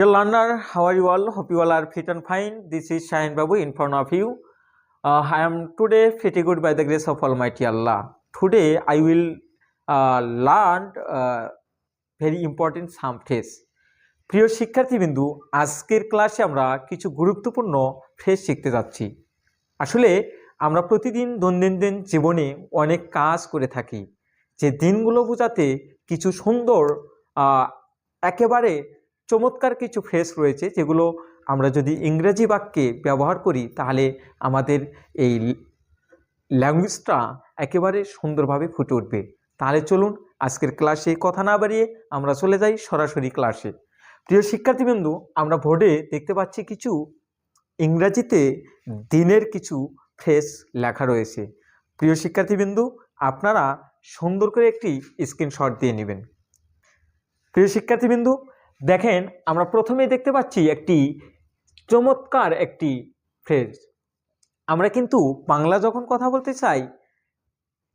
Dear learner, how are you all? Hope you all are fit and fine. This is Shahin Babu in front of you. I am today pretty good by the grace of Almighty Allah. Today I will learn very important some phrase. প্রিয় শিক্ষার্থীবৃন্দু, আজকের ক্লাসে আমরা কিছু গুরুত্বপূর্ণ phrase শিখতে যাচ্ছি। আসলে আমরা প্রতিদিন দৈনন্দিন জীবনে অনেক কাজ করে থাকি, যে দিনগুলো বোঝাতে কিছু সুন্দর একেবারে চমৎকার কিছু ফ্রেজ রয়েছে, যেগুলো আমরা যদি ইংরেজি বাক্যে ব্যবহার করি তাহলে আমাদের এই ল্যাঙ্গুয়েজটা একেবারে সুন্দরভাবে ফুটে উঠবে। তাহলে চলুন আজকের ক্লাসে কথা না বাড়িয়ে আমরা চলে যাই সরাসরি ক্লাসে। প্রিয় শিক্ষার্থীবৃন্দু, আমরা বোর্ডে দেখতে পাচ্ছি কিছু ইংরেজিতে দিনের কিছু ফ্রেজ লেখা রয়েছে। প্রিয় শিক্ষার্থীবৃন্দু, আপনারা সুন্দর করে একটি স্ক্রিনশট দিয়ে নেবেন। প্রিয় শিক্ষার্থীবৃন্দু, দেখেন আমরা প্রথমেই দেখতে পাচ্ছি একটি চমৎকার একটি ফ্রেজ। আমরা কিন্তু বাংলা যখন কথা বলতে চাই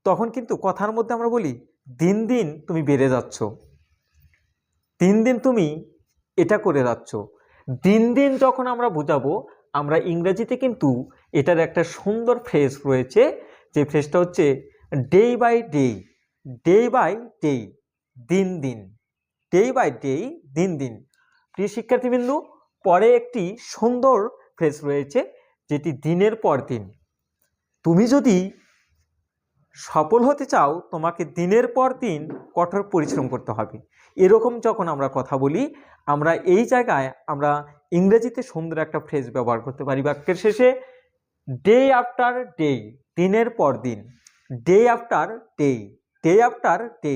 তখন কিন্তু কথার মধ্যে আমরা বলি দিন দিন তুমি বেড়ে যাচ্ছ, দিন দিন তুমি এটা করে যাচ্ছ। দিন দিন যখন আমরা বোঝাবো, আমরা ইংরেজিতে কিন্তু এটার একটা সুন্দর ফ্রেজ রয়েছে, যে ফ্রেজটা হচ্ছে day by day, day by day, দিন দিন, ডে বাই ডে, দিন দিন। প্রিয় শিক্ষার্থীবৃন্দু, পরে একটি সুন্দর ফ্রেজ রয়েছে যেটি দিনের পর দিন। তুমি যদি সফল হতে চাও তোমাকে দিনের পর দিন কঠোর পরিশ্রম করতে হবে। এরকম যখন আমরা কথা বলি, আমরা এই জায়গায় আমরা ইংরেজিতে সুন্দর একটা ফ্রেজ ব্যবহার করতে পারি বাক্যের শেষে, ডে আফটার ডে, দিনের পর দিন, day after day, day after day.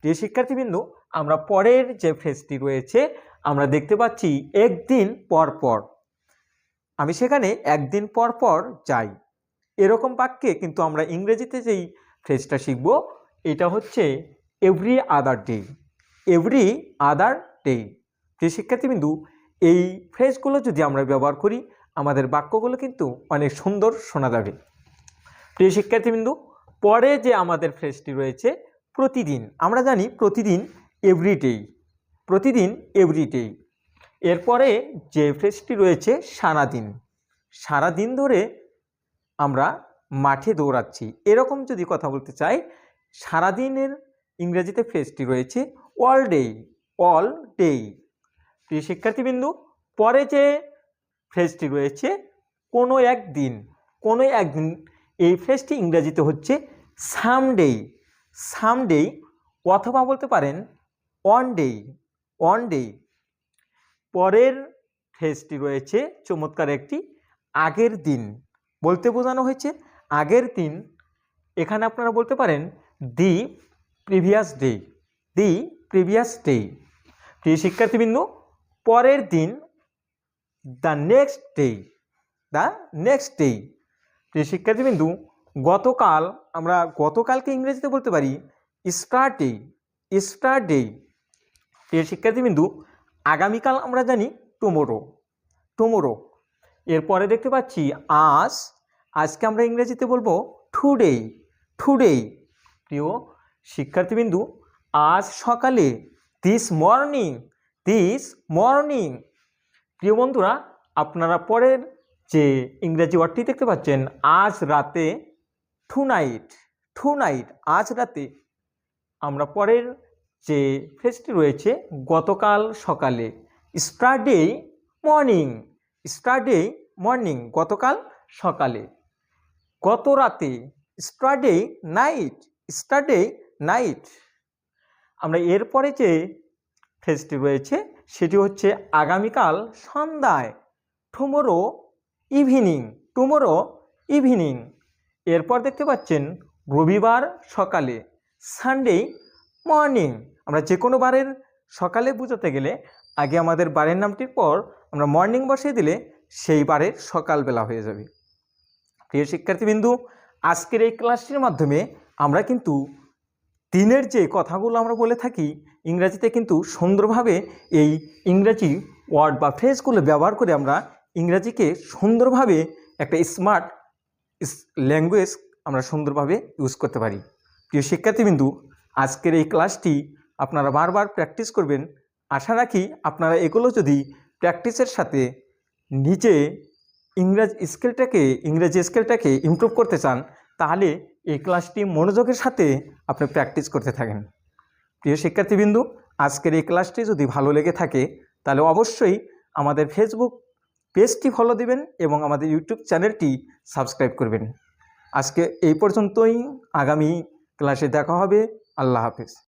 প্রিয় শিক্ষার্থীবৃন্দু, আমরা পরের যে ফ্রেজটি রয়েছে আমরা দেখতে পাচ্ছি একদিন পর পর। আমি সেখানে একদিন পর পর যাই, এরকম বাক্যে কিন্তু আমরা ইংরেজিতে যেই ফ্রেজটা শিখব এটা হচ্ছে every other day, every other day. প্রিয় শিক্ষার্থীবৃন্দু, এই ফ্রেজগুলো যদি আমরা ব্যবহার করি আমাদের বাক্যগুলো কিন্তু অনেক সুন্দর শোনা যাবে। প্রিয় শিক্ষার্থীবৃন্দু, পরে যে আমাদের ফ্রেজটি রয়েছে প্রতিদিন, আমরা জানি প্রতিদিন এভরিডে, প্রতিদিন এভরিডে। এরপরে যে ফ্রেজটি রয়েছে সারাদিন, সারাদিন ধরে আমরা মাঠে দৌড়াচ্ছি, এরকম যদি কথা বলতে চাই সারাদিনের ইংরেজিতে ফ্রেজটি রয়েছে অল ডে, অল ডে। প্রিয় শিক্ষার্থীবৃন্দু, পরে যে ফ্রেজটি রয়েছে কোনো একদিন, কোনো একদিন, এই ফ্রেজটি ইংরেজিতে হচ্ছে সামডে, সামডে, অথবা বলতে পারেন ওয়ান ডে, ওয়ান ডে। পরের ফ্রেজটি রয়েছে চমৎকার একটি আগের দিন, বলতে বোঝানো হয়েছে আগের দিন। এখানে আপনারা বলতে পারেন the previous day, the previous day. প্রিয় শিক্ষার্থীবৃন্দু, পরের দিন the next day, the next day. প্রিয় শিক্ষার্থীবৃন্দু, গতকাল, আমরা গতকালকে ইংরেজিতে বলতে পারি ইস্টারডে, ইস্টারডে। প্রিয় শিক্ষার্থীবৃন্দু, আগামীকাল আমরা জানি টুমোরো, টুমোরো। এরপরে দেখতে পাচ্ছি আজ, আজকে আমরা ইংরেজিতে বলবো টুডে, টুডে। প্রিয় শিক্ষার্থীবৃন্দু, আজ সকালে দিস মর্নিং, দিস মর্নিং। প্রিয় বন্ধুরা, আপনারা পরের যে ইংরেজি ওয়ার্ডটি দেখতে পাচ্ছেন আজ রাতে, টু নাইট, টু নাইট, আজ রাতে। আমরা পরের যে ফ্রেজটি রয়েছে গতকাল সকালে, স্টারডে মর্নিং, স্টারডে মর্নিং, গতকাল সকালে। গত রাতে স্টারডে নাইট, স্টারডে নাইট। আমরা এরপরে যে ফ্রেজটি রয়েছে সেটি হচ্ছে আগামীকাল সন্ধ্যায়, টুমোরো ইভিনিং, টুমোরো ইভিনিং। এরপর দেখতে পাচ্ছেন রবিবার সকালে, সানডে মর্নিং। আমরা যে কোনো বারের সকালে বোঝাতে গেলে আগে আমাদের বারের নামটির পর আমরা মর্নিং বসিয়ে দিলে সেই বারের সকালবেলা হয়ে যাবে। প্রিয় শিক্ষার্থীবৃন্দু, আজকের এই ক্লাসটির মাধ্যমে আমরা কিন্তু দিনের যে কথাগুলো আমরা বলে থাকি ইংরেজিতে কিন্তু সুন্দরভাবে এই ইংরেজি ওয়ার্ড বা ফ্রেজগুলো ব্যবহার করে আমরা ইংরেজিকে সুন্দরভাবে একটা স্মার্ট ল্যাঙ্গুয়েজ আমরা সুন্দরভাবে ইউজ করতে পারি। প্রিয় শিক্ষার্থীবৃন্দু, আজকের এই ক্লাসটি আপনারা বারবার প্র্যাকটিস করবেন, আশা রাখি আপনারা এগুলো যদি প্র্যাকটিসের সাথে নিজে ইংরেজি স্কিলটাকে ইমপ্রুভ করতে চান, তাহলে এই ক্লাসটি মনোযোগের সাথে আপনি প্র্যাকটিস করতে থাকেন। প্রিয় শিক্ষার্থীবৃন্দু, আজকের এই ক্লাসটি যদি ভালো লেগে থাকে তাহলে অবশ্যই আমাদের ফেসবুক পেজটি ফলো দিবেন এবং আমাদের ইউটিউব চ্যানেলটি সাবস্ক্রাইব করবেন। আজকে এই পর্যন্তই, আগামী ক্লাসে দেখা হবে। আল্লাহ হাফেজ।